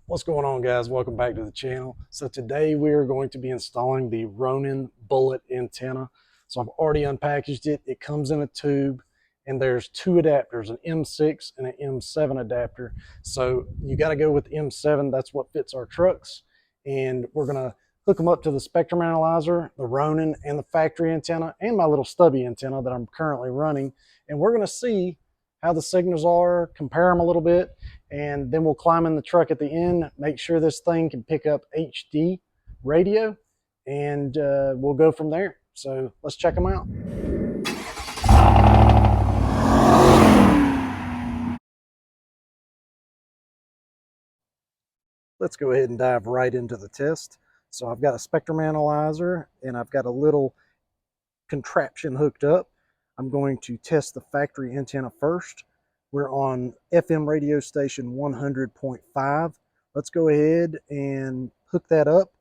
What's going on, guys? Welcome back to the channel. So today we are going to be installing the Ronin Bullet antenna. So I've already unpackaged it. It comes in a tube and there's two adapters, an M6 and an M7 adapter. So you got to go with M7. That's what fits our trucks. And we're going to hook them up to the spectrum analyzer, the Ronin, and the factory antenna, and my little stubby antenna that I'm currently running. And we're going to see how the signals are, compare them a little bit, and then we'll climb in the truck at the end, make sure this thing can pick up HD radio, and we'll go from there. So let's check them out. Let's go ahead and dive right into the test. So I've got a spectrum analyzer and I've got a little contraption hooked up. I'm going to test the factory antenna first. We're on FM radio station 100.5. Let's go ahead and hook that up.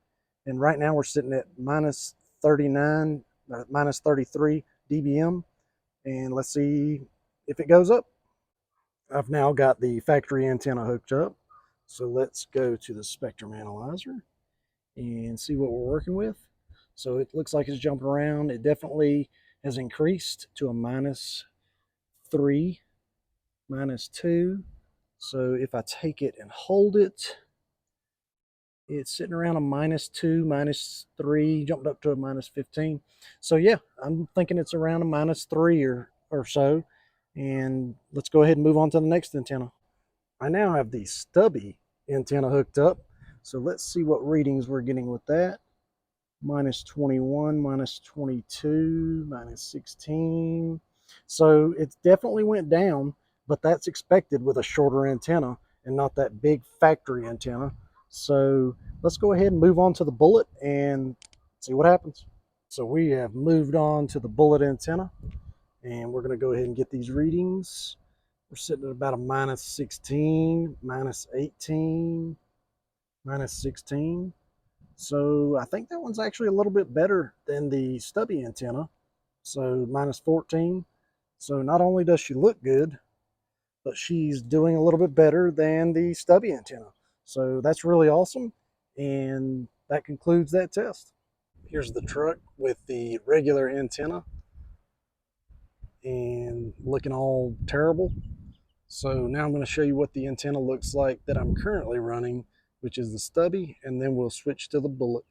And right now we're sitting at minus 39, minus 33 dBm. And let's see if it goes up. I've now got the factory antenna hooked up. So let's go to the spectrum analyzer and see what we're working with. So it looks like it's jumping around. It definitely has increased to a minus 3, minus 2. So if I take it and hold it, it's sitting around a minus 2, minus 3, jumped up to a minus 15. So yeah, I'm thinking it's around a minus 3 or so. And let's go ahead and move on to the next antenna. I now have the stubby antenna hooked up. So let's see what readings we're getting with that. Minus 21, minus 22, minus 16. So it definitely went down, but that's expected with a shorter antenna and not that big factory antenna. So let's go ahead and move on to the Bullet and see what happens. So we have moved on to the Bullet antenna and we're going to go ahead and get these readings. We're sitting at about a minus 16, minus 18, minus 16. So I think that one's actually a little bit better than the stubby antenna. So minus 14. So not only does she look good, but she's doing a little bit better than the stubby antenna. So that's really awesome. And that concludes that test. Here's the truck with the regular antenna and looking all terrible. So now I'm going to show you what the antenna looks like that I'm currently running, which is the stubby, and then we'll switch to the Bullet.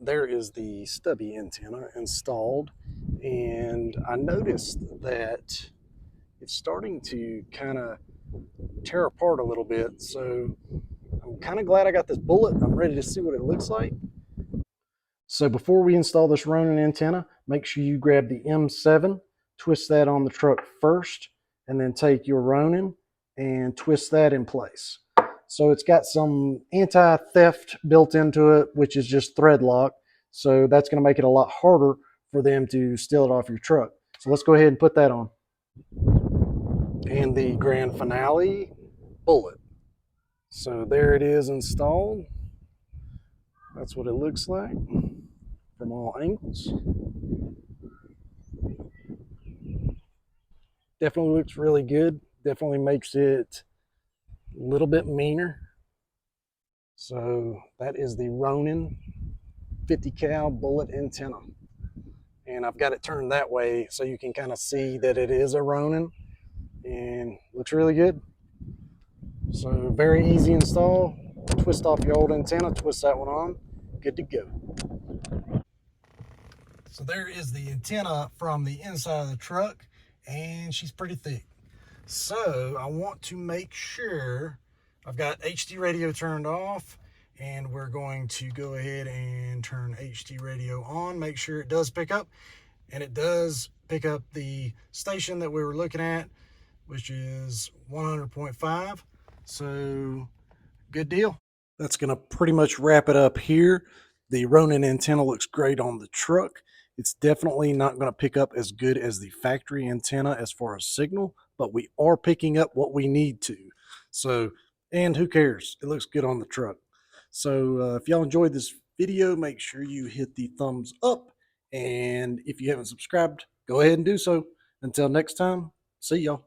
There is the stubby antenna installed, and I noticed that it's starting to kind of tear apart a little bit. So I'm kind of glad I got this Bullet. I'm ready to see what it looks like. So before we install this Ronin antenna, make sure you grab the M7, twist that on the truck first, and then take your Ronin and twist that in place. So it's got some anti-theft built into it, which is just thread lock. So that's going to make it a lot harder for them to steal it off your truck. So let's go ahead and put that on. And the grand finale, Bullet. So there it is installed. That's what it looks like from all angles. Definitely looks really good. Definitely makes it a little bit meaner. So that is the Ronin 50 cal Bullet antenna. And I've got it turned that way so you can kind of see that it is a Ronin and looks really good. So very easy install. Twist off your old antenna, twist that one on, good to go. So there is the antenna from the inside of the truck, and she's pretty thick. So I want to make sure I've got HD radio turned off, and we're going to go ahead and turn HD radio on, make sure it does pick up, and it does pick up the station that we were looking at, which is 100.5. So good deal. That's going to pretty much wrap it up here. The Ronin antenna looks great on the truck. It's definitely not going to pick up as good as the factory antenna as far as signal, but we are picking up what we need to. So, and who cares? It looks good on the truck. So if y'all enjoyed this video, make sure you hit the thumbs up. And if you haven't subscribed, go ahead and do so. Until next time, see y'all.